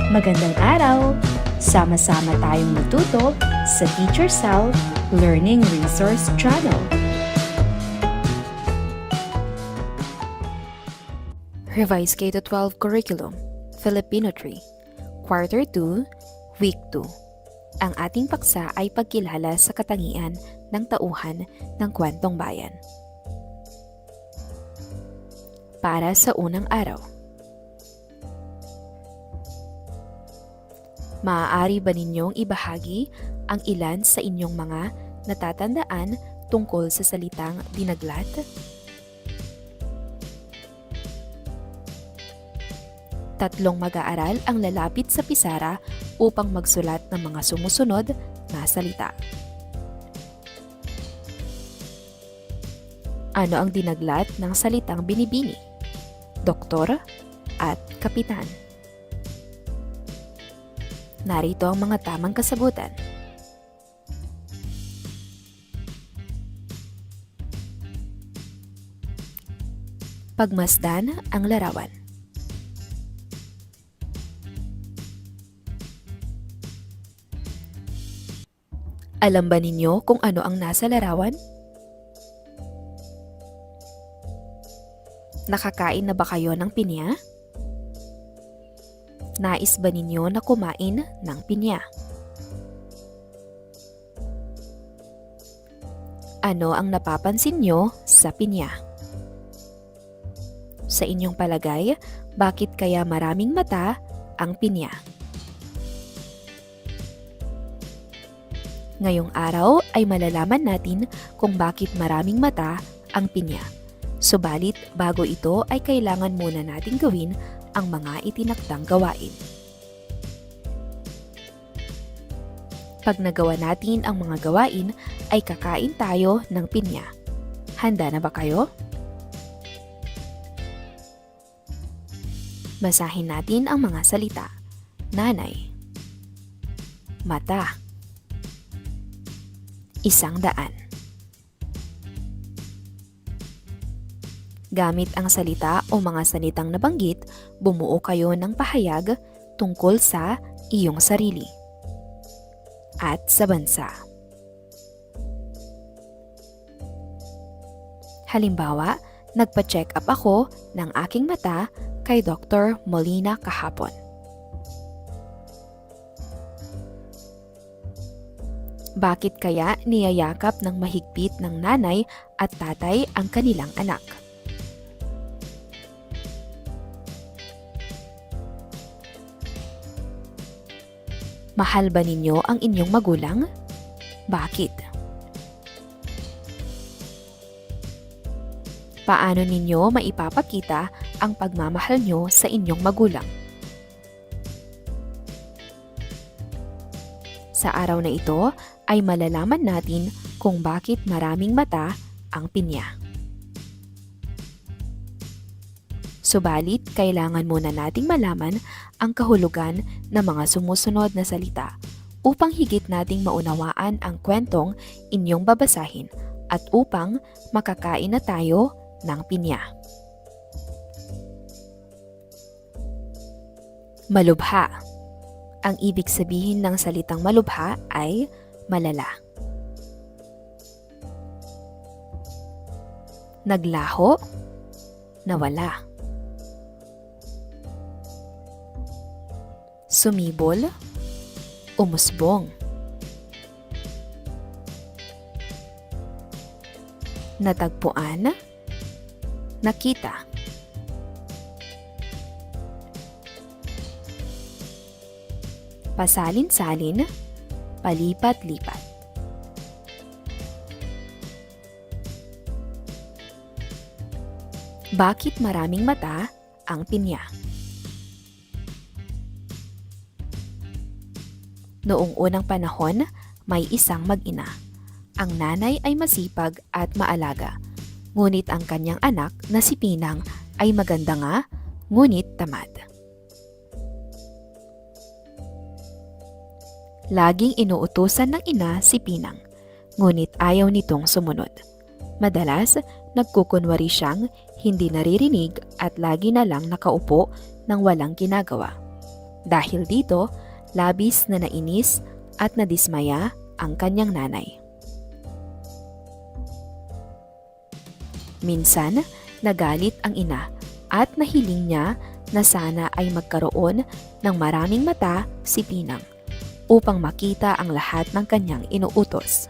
Magandang araw! Sama-sama tayong matuto sa Teacher Sal Learning Resource Channel. Revised K-12 Curriculum, Filipino 3, Quarter 2, Week 2. Ang ating paksa ay pagkilala sa katangian ng tauhan ng kwentong bayan. Para sa unang araw. Maaari ba ninyong ibahagi ang ilan sa inyong mga natatandaan tungkol sa salitang dinaglat? Tatlong mag-aaral ang lalapit sa pisara upang magsulat ng mga sumusunod na salita. Ano ang dinaglat ng salitang binibini? Doktor at kapitan. Narito ang mga tamang kasagutan. Pagmasdan ang larawan. Alam ba ninyo kung ano ang nasa larawan? Nakakain na ba kayo ng pinya? Nais ba ninyo na kumain ng pinya? Ano ang napapansin nyo sa pinya? Sa inyong palagay, bakit kaya maraming mata ang pinya? Ngayong araw ay malalaman natin kung bakit maraming mata ang pinya. Subalit bago ito ay kailangan muna nating gawin ang mga itinakdang gawain. Pag nagawa natin ang mga gawain, ay kakain tayo ng pinya. Handa na ba kayo? Basahin natin ang mga salita. Nanay. Mata. 100. Gamit ang salita o mga salitang nabanggit, bumuo kayo ng pahayag tungkol sa iyong sarili at sa bansa. Halimbawa, nagpa-check up ako ng aking mata kay Dr. Molina kahapon. Bakit kaya niyayakap ng mahigpit ng nanay at tatay ang kanilang anak? Mahal ba ninyo ang inyong magulang? Bakit? Paano ninyo maipapakita ang pagmamahal nyo sa inyong magulang? Sa araw na ito ay malalaman natin kung bakit maraming mata ang pinya. Subalit, kailangan muna nating malaman ang kahulugan ng mga sumusunod na salita upang higit nating maunawaan ang kwentong inyong babasahin at upang makakain na tayo ng pinya. Malubha. Ang ibig sabihin ng salitang malubha ay malala. Naglaho, nawala. Sumibol, umusbong. Natagpuan, nakita. Pasalin-salin, palipat-lipat. Bakit maraming mata ang pinya? Noong unang panahon, may isang mag-ina. Ang nanay ay masipag at maalaga. Ngunit ang kanyang anak na si Pinang ay maganda nga, ngunit tamad. Laging inuutusan ng ina si Pinang, ngunit ayaw nitong sumunod. Madalas, nagkukunwari siyang hindi naririnig at lagi na lang nakaupo nang walang ginagawa. Dahil dito, labis na nainis at nadismaya ang kanyang nanay. Minsan, nagalit ang ina at nahiling niya na sana ay magkaroon ng maraming mata si Pinang upang makita ang lahat ng kanyang inuutos.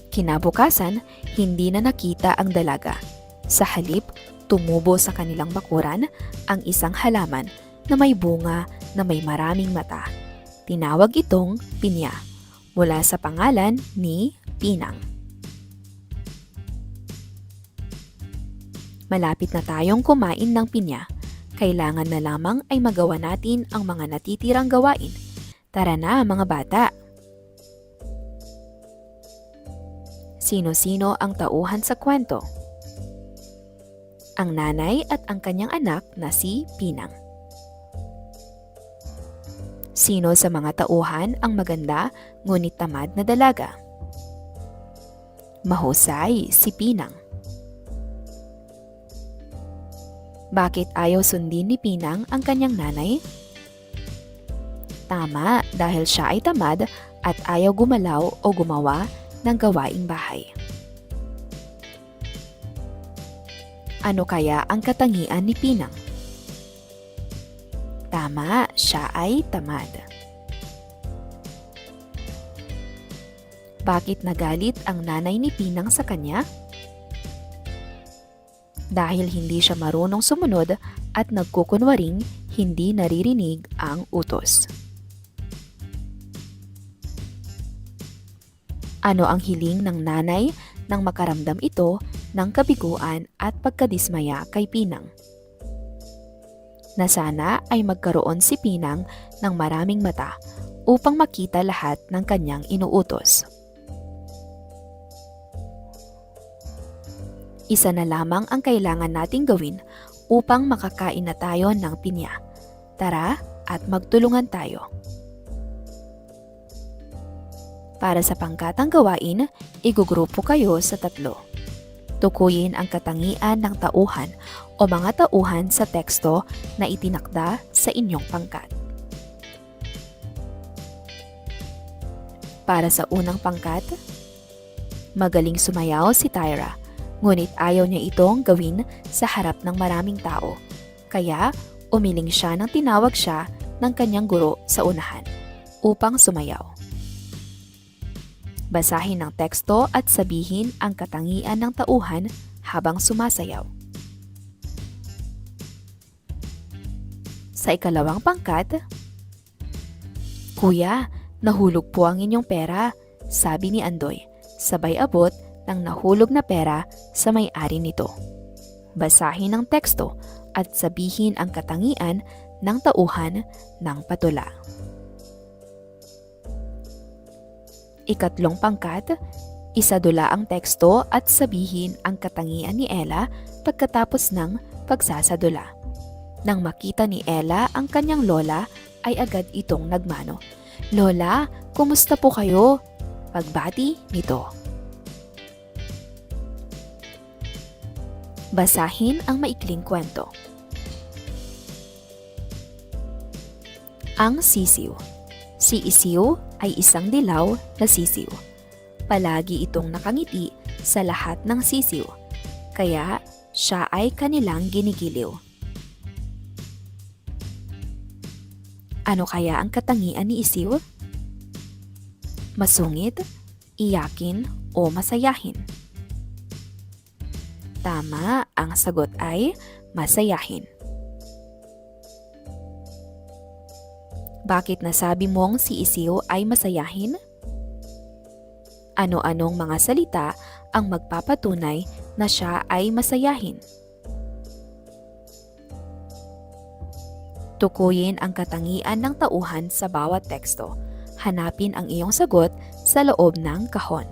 Kinabukasan, hindi na nakita ang dalaga. Sa halip, tumubo sa kanilang bakuran ang isang halaman na may bunga na may maraming mata. Tinawag itong pinya mula sa pangalan ni Pinang. Malapit na tayong kumain ng pinya. Kailangan na lamang ay magawa natin ang mga natitirang gawain. Tara na mga bata! Sino-sino ang tauhan sa kwento? Ang nanay at ang kanyang anak na si Pinang. Sino sa mga tauhan ang maganda ngunit tamad na dalaga? Mahusay, si Pinang. Bakit ayaw sundin ni Pinang ang kanyang nanay? Tama, dahil siya ay tamad at ayaw gumalaw o gumawa ng gawaing bahay. Ano kaya ang katangian ni Pinang? Tama, siya ay tamad. Bakit nagalit ang nanay ni Pinang sa kanya? Dahil hindi siya marunong sumunod at nagkukunwaring hindi naririnig ang utos. Ano ang hiling ng nanay nang makaramdam ito ng kabiguan at pagkadismaya kay Pinang? Na sana ay magkaroon si Pinang ng maraming mata upang makita lahat ng kanyang inuutos. Isa na lamang ang kailangan nating gawin upang makakain na tayo ng pinya. Tara at magtulungan tayo. Para sa pangkatang gawain, igugrupo kayo sa 3. Tukuyin ang katangian ng tauhan o mga tauhan sa teksto na itinakda sa inyong pangkat. Para sa unang pangkat, magaling sumayaw si Tyra, ngunit ayaw niya itong gawin sa harap ng maraming tao. Kaya umiling siya nang tinawag siya ng kanyang guro sa unahan upang sumayaw. Basahin ang teksto at sabihin ang katangian ng tauhan habang sumasayaw. Sa ikalawang pangkat, Kuya, nahulog po ang inyong pera, sabi ni Andoy, sabay abot ng nahulog na pera sa may-ari nito. Basahin ang teksto at sabihin ang katangian ng tauhan ng patula. Ikatlong pangkat, isadula ang teksto at sabihin ang katangian ni Ella pagkatapos ng pagsasadula. Nang makita ni Ella ang kanyang lola, ay agad itong nagmano. Lola, kumusta po kayo? Pagbati nito. Basahin ang maikling kwento. Ang sisiw. Si Isiw ay isang dilaw na sisiw. Palagi itong nakangiti sa lahat ng sisiw, kaya siya ay kanilang ginigiliw. Ano kaya ang katangian ni Isiw? Masungit, iyakin o masayahin? Tama, ang sagot ay masayahin. Bakit nasabi mong si Isiw ay masayahin? Ano-anong mga salita ang magpapatunay na siya ay masayahin? Tukuyin ang katangian ng tauhan sa bawat teksto. Hanapin ang iyong sagot sa loob ng kahon.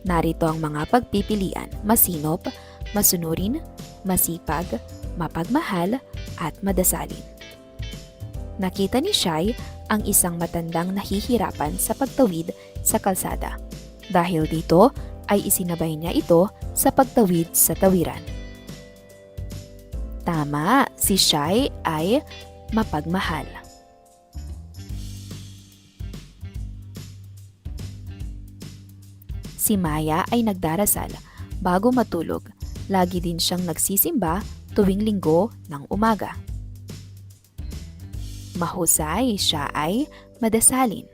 Narito ang mga pagpipilian: masinop, masunurin, masipag, mapagmahal, at madasalin. Nakita ni Shai ang isang matandang nahihirapan sa pagtawid sa kalsada. Dahil dito ay isinabay niya ito sa pagtawid sa tawiran. Tama, si Shai ay mapagmahal. Si Maya ay nagdarasal bago matulog. Lagi din siyang nagsisimba tuwing linggo ng umaga. Mahusay, siya ay madasalin.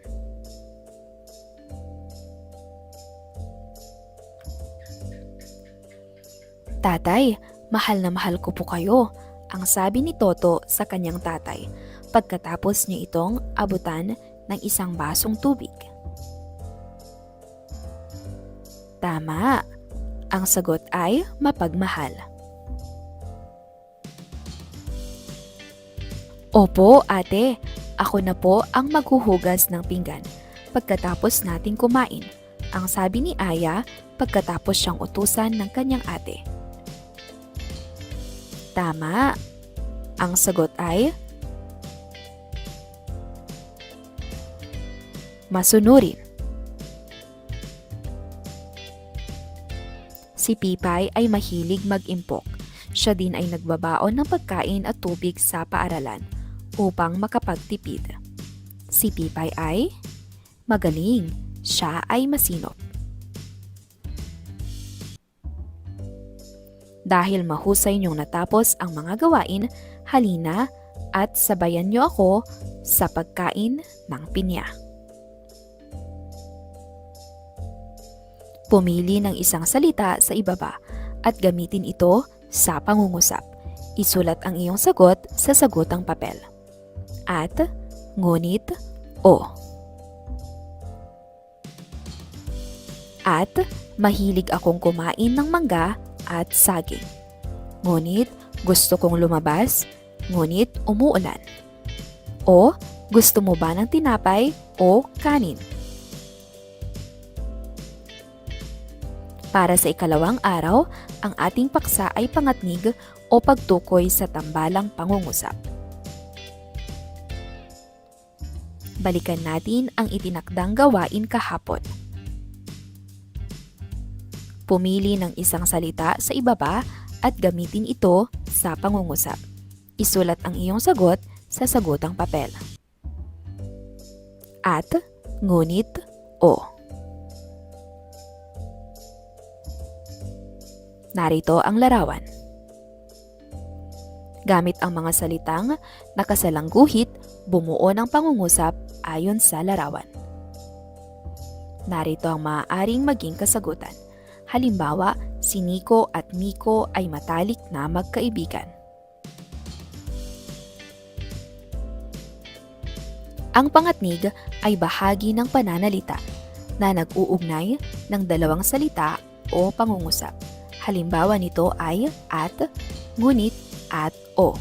Tatay, mahal na mahal ko po kayo, ang sabi ni Toto sa kanyang tatay pagkatapos niya itong abutan ng isang basong tubig. Tama, ang sagot ay mapagmahal. Opo, ate, ako na po ang maghuhugas ng pinggan pagkatapos nating kumain, ang sabi ni Aya pagkatapos siyang utusan ng kanyang ate. Tama. Ang sagot ay masunurin. Si Pipay ay mahilig mag-impok. Siya din ay nagbabaon ng pagkain at tubig sa paaralan upang makapagtipid. Si Pipay ay magaling. Siya ay masinop. Dahil mahusay niyong natapos ang mga gawain, halina at sabayan niyo ako sa pagkain ng pinya. Pumili ng isang salita sa ibaba at gamitin ito sa pangungusap. Isulat ang iyong sagot sa sagutang papel. At, ngunit, o. At, mahilig akong kumain ng mangga at saging. Ngunit, gusto kong lumabas, ngunit umuulan. O, gusto mo ba ng tinapay o kanin? Para sa ikalawang araw, ang ating paksa ay pangatnig o pagtukoy sa tambalang pangungusap. Balikan natin ang itinakdang gawain kahapon. Pumili ng isang salita sa ibaba at gamitin ito sa pangungusap. Isulat ang iyong sagot sa sagutang papel. At, ngunit, o. Narito ang larawan. Gamit ang mga salitang nakasalang guhit, bumuo ng pangungusap ayon sa larawan. Narito ang maaaring maging kasagutan. Halimbawa, si Nico at Miko ay matalik na magkaibigan. Ang pangatnig ay bahagi ng pananalita na nag-uugnay ng dalawang salita o pangungusap. Halimbawa nito ay at, ngunit, at, o.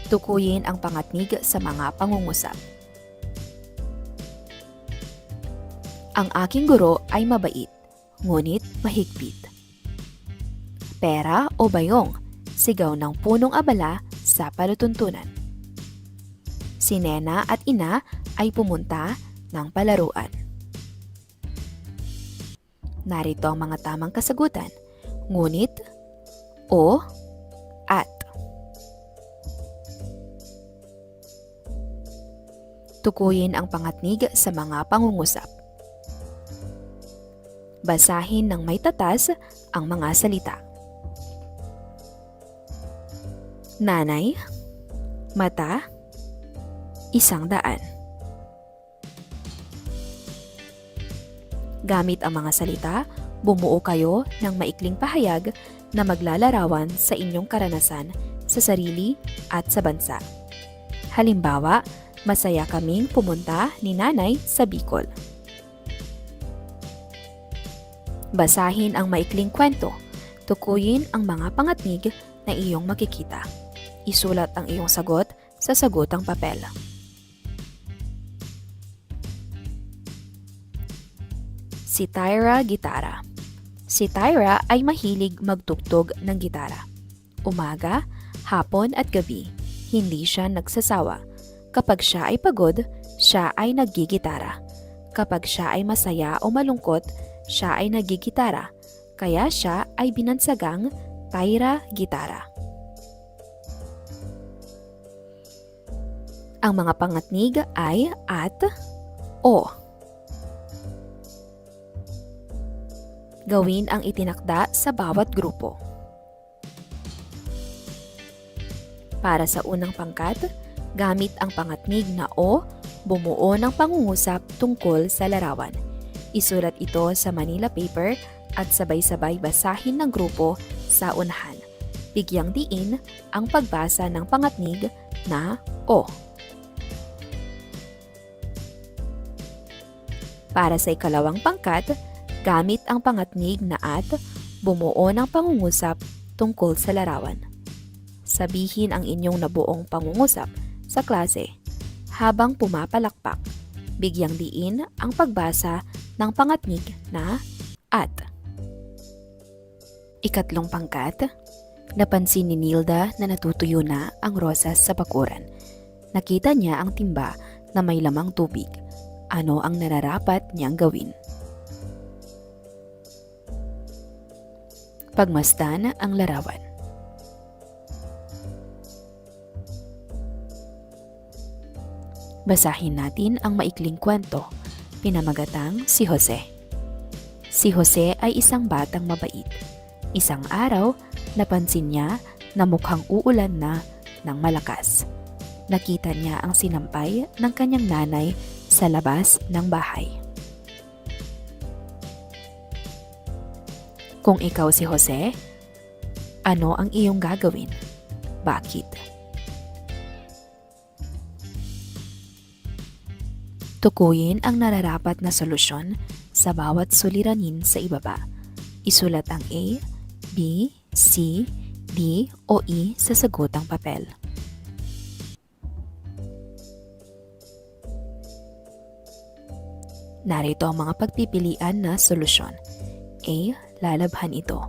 Tukuyin ang pangatnig sa mga pangungusap. Ang aking guro ay mabait, ngunit mahigpit. Pera o bayong, sigaw ng punong abala sa palutuntunan. Si Nena at Ina ay pumunta ng palaruan. Narito ang mga tamang kasagutan, ngunit, o, at. Tukuyin ang pangatnig sa mga pangungusap. Basahin ng may tatas ang mga salita. Nanay, mata, 100. Gamit ang mga salita, bumuo kayo ng maikling pahayag na maglalarawan sa inyong karanasan sa sarili at sa bansa. Halimbawa, masaya kaming pumunta ni Nanay sa Bicol. Basahin ang maikling kwento. Tukuyin ang mga pangatnig na iyong makikita. Isulat ang iyong sagot sa sagutang papel. Si Tyra gitara. Si Tyra ay mahilig magtugtog ng gitara. Umaga, hapon at gabi, hindi siya nagsasawa. Kapag siya ay pagod, siya ay naggigitara. Kapag siya ay masaya o malungkot, siya ay naggigitara. Kaya siya ay binansagang Tyra, gitara. Ang mga pangatnig ay at, o. Gawin ang itinakda sa bawat grupo. Para sa unang pangkat, gamit ang pangatnig na o, bumuo ng pangungusap tungkol sa larawan. Isulat ito sa Manila paper at sabay-sabay basahin ng grupo sa unahan. Bigyang diin ang pagbasa ng pangatnig na o. Para sa ikalawang pangkat, gamit ang pangatnig na at, bumuo ng pangungusap tungkol sa larawan. Sabihin ang inyong nabuong pangungusap sa klase habang pumapalakpak. Bigyang diin ang pagbasa ng pangatnig na at. Ikatlong pangkat, napansin ni Nilda na natutuyo na ang rosas sa bakuran. Nakita niya ang timba na may lamang tubig. Ano ang nararapat niyang gawin? Pagmasdan ang larawan. Basahin natin ang maikling kwento, pinamagatang si Jose. Si Jose ay isang batang mabait. Isang araw, napansin niya na mukhang uulan na ng malakas. Nakita niya ang sinampay ng kanyang nanay sa labas ng bahay. Kung ikaw si Jose, ano ang iyong gagawin? Bakit? Tukuyin ang nararapat na solusyon sa bawat suliranin sa ibaba. Isulat ang A, B, C, D o E sa sagutang papel. Narito ang mga pagpipilian na solusyon. A. Lalabhan ito.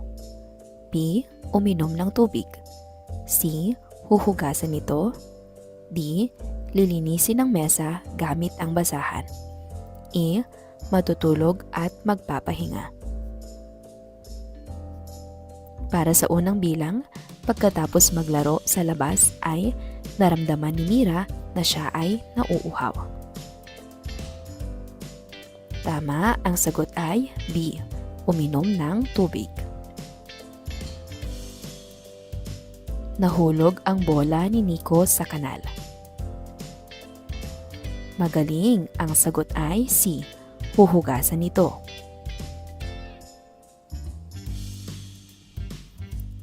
B. Uminom ng tubig. C. Huhugasan ito. D. Lilinisin ang mesa gamit ang basahan. E. Matutulog at magpapahinga. Para sa unang bilang, pagkatapos maglaro sa labas ay naramdaman ni Mira na siya ay nauuhaw. Tama, ang sagot ay B. Uminom ng tubig. Nahulog ang bola ni Nico sa kanal. Magaling, ang sagot ay C. Huhugasan ito.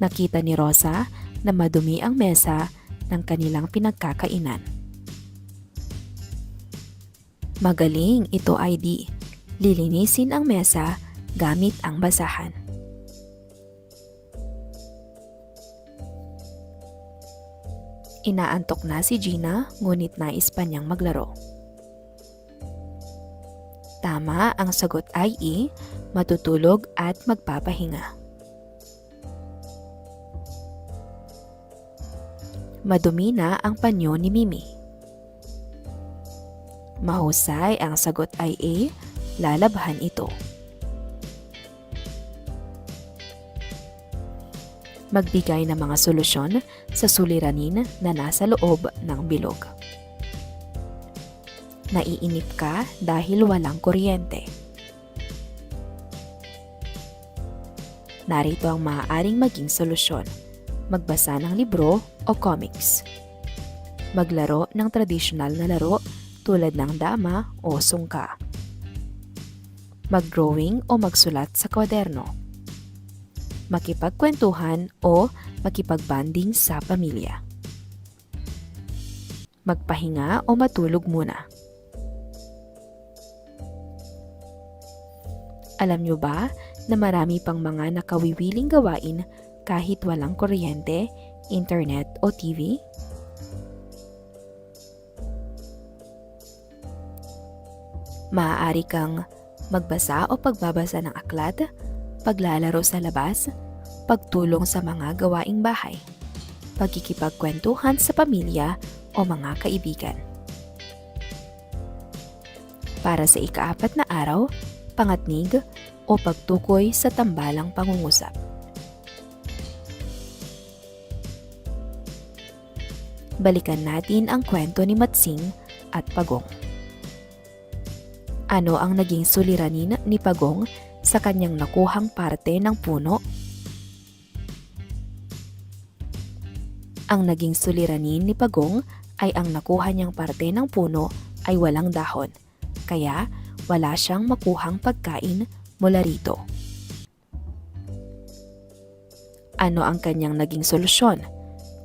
Nakita ni Rosa na madumi ang mesa ng kanilang pinagkakainan. Magaling, ito ay D. Lilinisin ang mesa gamit ang basahan. Inaantok na si Gina ngunit nais pa niyang maglaro. Tama, ang sagot ay E. Matutulog at magpapahinga. Madumi na ang panyo ni Mimi. Mahusay, ang sagot ay A. Lalabhan ito. Magbigay ng mga solusyon sa suliranin na nasa loob ng bilog. Naiinip ka dahil walang kuryente. Narito ang maaaring maging solusyon. Magbasa ng libro o comics. Maglaro ng tradisyonal na laro tulad ng dama o sungka. Mag-drawing o magsulat sa kwaderno. Makipagkwentuhan o makipagbanding sa pamilya. Magpahinga o matulog muna. Alam nyo ba na marami pang mga nakawiwiling gawain kahit walang kuryente, internet o TV? Maaari kang magbasa o pagbabasa ng aklat, paglalaro sa labas, pagtulong sa mga gawaing bahay, pagkikipagkwentuhan sa pamilya o mga kaibigan. Para sa ika-4 na araw, pangatnig o pagtukoy sa tambalang pangungusap. Balikan natin ang kwento ni Matsing at Pagong. Ano ang naging suliranin ni Pagong sa kanyang nakuhang parte ng puno? Ang naging suliranin ni Pagong ay ang nakuha niyang parte ng puno ay walang dahon, kaya wala siyang makuhang pagkain mula rito. Ano ang kanyang naging solusyon?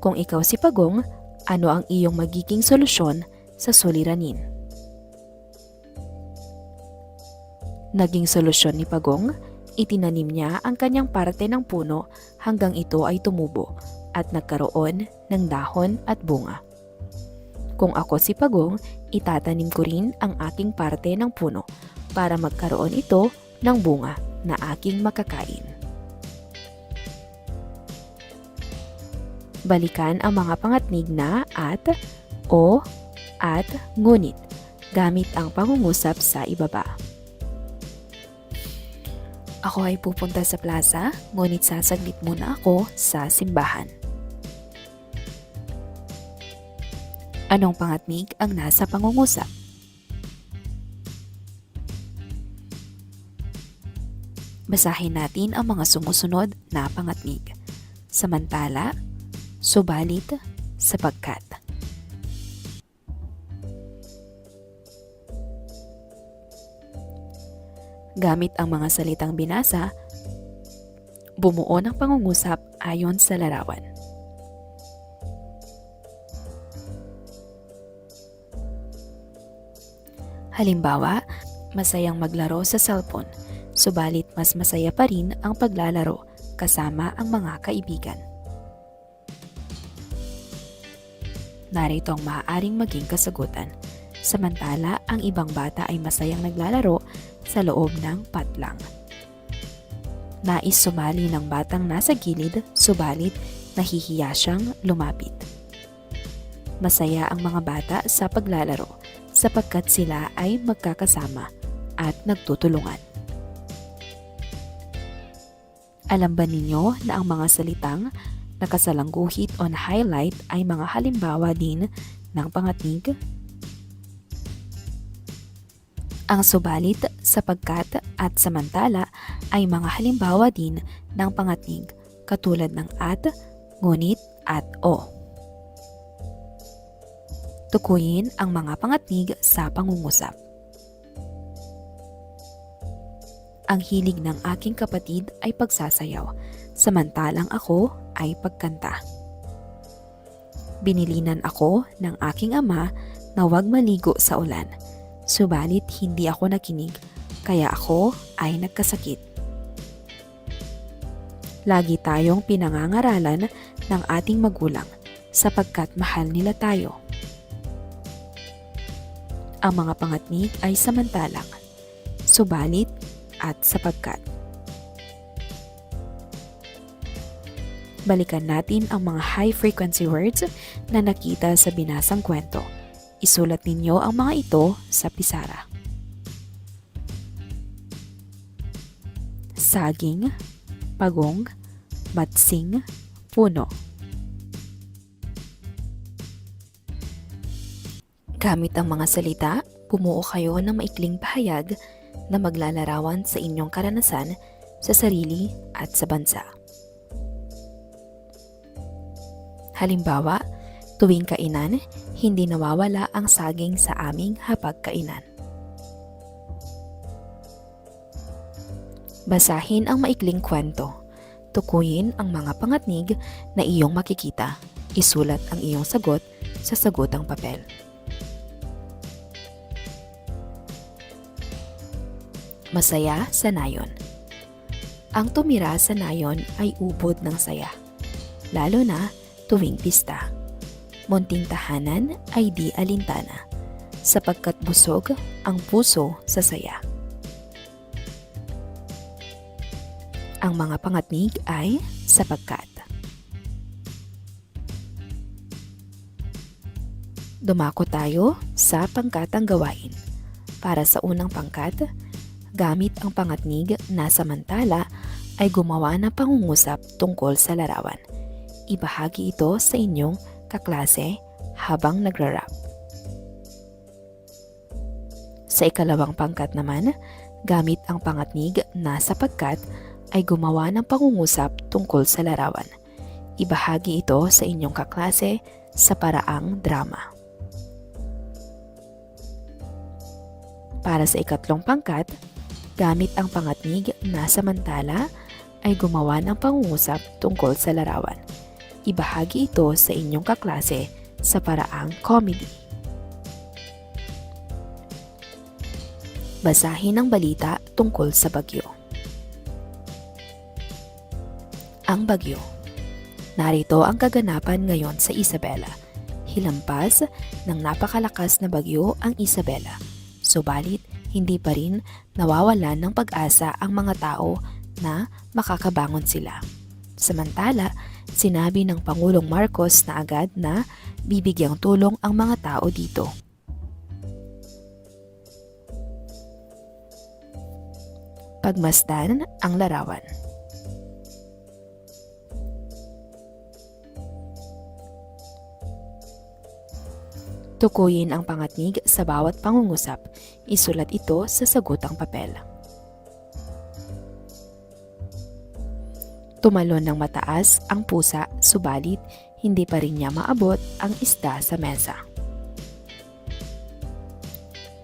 Kung ikaw si Pagong, ano ang iyong magiging solusyon sa suliranin? Naging solusyon ni Pagong, itinanim niya ang kanyang parte ng puno hanggang ito ay tumubo at nagkaroon ng dahon at bunga. Kung ako si Pagong, itatanim ko rin ang aking parte ng puno para magkaroon ito ng bunga na aking makakain. Balikan ang mga pangatnig na at, o, at, ngunit gamit ang pangungusap sa ibaba. Ako ay pupunta sa plaza, ngunit sasaglit muna ako sa simbahan. Anong pangatnig ang nasa pangungusap? Basahin natin ang mga sumusunod na pangatnig. Samantala, subalit, sapagkat. Gamit ang mga salitang binasa, bumuo ng pangungusap ayon sa larawan. Halimbawa, masayang maglaro sa cellphone, subalit mas masaya pa rin ang paglalaro kasama ang mga kaibigan. Narito ang maaaring maging kasagutan. Samantala, ang ibang bata ay masayang naglalaro sa loob ng patlang. Nais sumali ng batang nasa gilid, subalit nahihiya siyang lumapit. Masaya ang mga bata sa paglalaro sapagkat sila ay magkakasama at nagtutulungan. Alam ba ninyo na ang mga salitang nakasalangguhit o highlight ay mga halimbawa din ng pangatnig? Ang subalit, sapagkat at samantala ay mga halimbawa din ng pangatnig katulad ng at, ngunit at o. Tukuyin ang mga pangatnig sa pangungusap. Ang hilig ng aking kapatid ay pagsasayaw, samantalang ako ay pagkanta. Binilinan ako ng aking ama na huwag maligo sa ulan, subalit hindi ako nakinig, kaya ako ay nagkasakit. Lagi tayong pinangangaralan ng ating magulang sapagkat mahal nila tayo. Ang mga pangatnig ay samantalang, subalit at sapagkat. Balikan natin ang mga high-frequency words na nakita sa binasang kwento. Isulat ninyo ang mga ito sa pisara. Saging, pagong, matsing, puno. Gamit ang mga salita, bumuo kayo ng maikling pahayag na maglalarawan sa inyong karanasan sa sarili at sa bansa. Halimbawa, tuwing kainan, hindi nawawala ang saging sa aming hapagkainan. Basahin ang maikling kwento. Tukuyin ang mga pangatnig na iyong makikita. Isulat ang iyong sagot sa sagutang papel. Masaya sa nayon. Ang tumira sa nayon ay ubod ng saya, lalo na tuwing pista. Munting tahanan ay di alintana, sapagkat busog ang puso sa saya. Ang mga pangatnig ay sapagkat. Dumako tayo sa pangkatang gawain. Para sa unang pangkat, gamit ang pangatnig na samantala ay gumawa ng pangungusap tungkol sa larawan. Ibahagi ito sa inyong kaklase habang nagrarap. Sa ikalawang pangkat naman, gamit ang pangatnig na sapagkat ay gumawa ng pangungusap tungkol sa larawan. Ibahagi ito sa inyong kaklase sa paraang drama. Para sa ikatlong pangkat, gamit ang pangatnig na samantala ay gumawa ng pangungusap tungkol sa larawan. Ibahagi ito sa inyong kaklase sa paraang comedy. Basahin ang balita tungkol sa bagyo. Ang bagyo. Narito ang kaganapan ngayon sa Isabela. Hilampas ng napakalakas na bagyo ang Isabela. Subalit, hindi pa rin nawawalan ng pag-asa ang mga tao na makakabangon sila. Samantala, sinabi ng Pangulong Marcos na agad na bibigyang tulong ang mga tao dito. Pagmasdan ang larawan. Tukuyin ang pangatnig sa bawat pangungusap. Isulat ito sa sagutang papel. Tumalon ng mataas ang pusa, subalit hindi pa rin niya maabot ang isda sa mesa.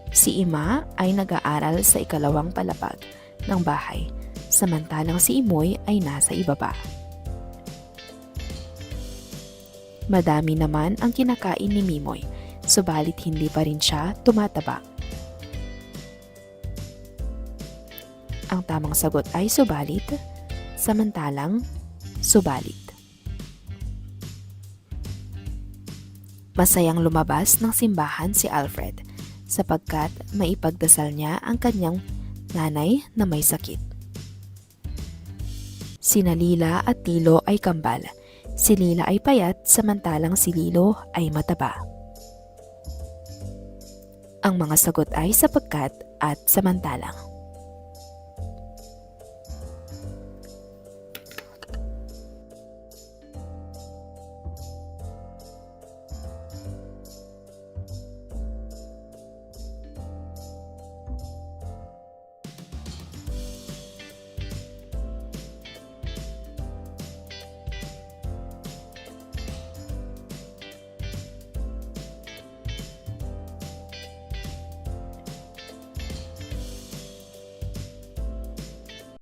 Si Ima ay nag-aaral sa ikalawang palapag ng bahay, samantalang si Imoy ay nasa ibaba. Madami naman ang kinakain ni Mimoy, subalit hindi pa rin siya tumataba. Ang tamang sagot ay subalit, samantalang subalit. Masayang lumabas ng simbahan si Alfred sapagkat maipagdasal niya ang kanyang nanay na may sakit. Sina Lila at Tilo ay kambal. Si Lila ay payat samantalang si Lilo ay mataba. Ang mga sagot ay sapagkat at samantalang.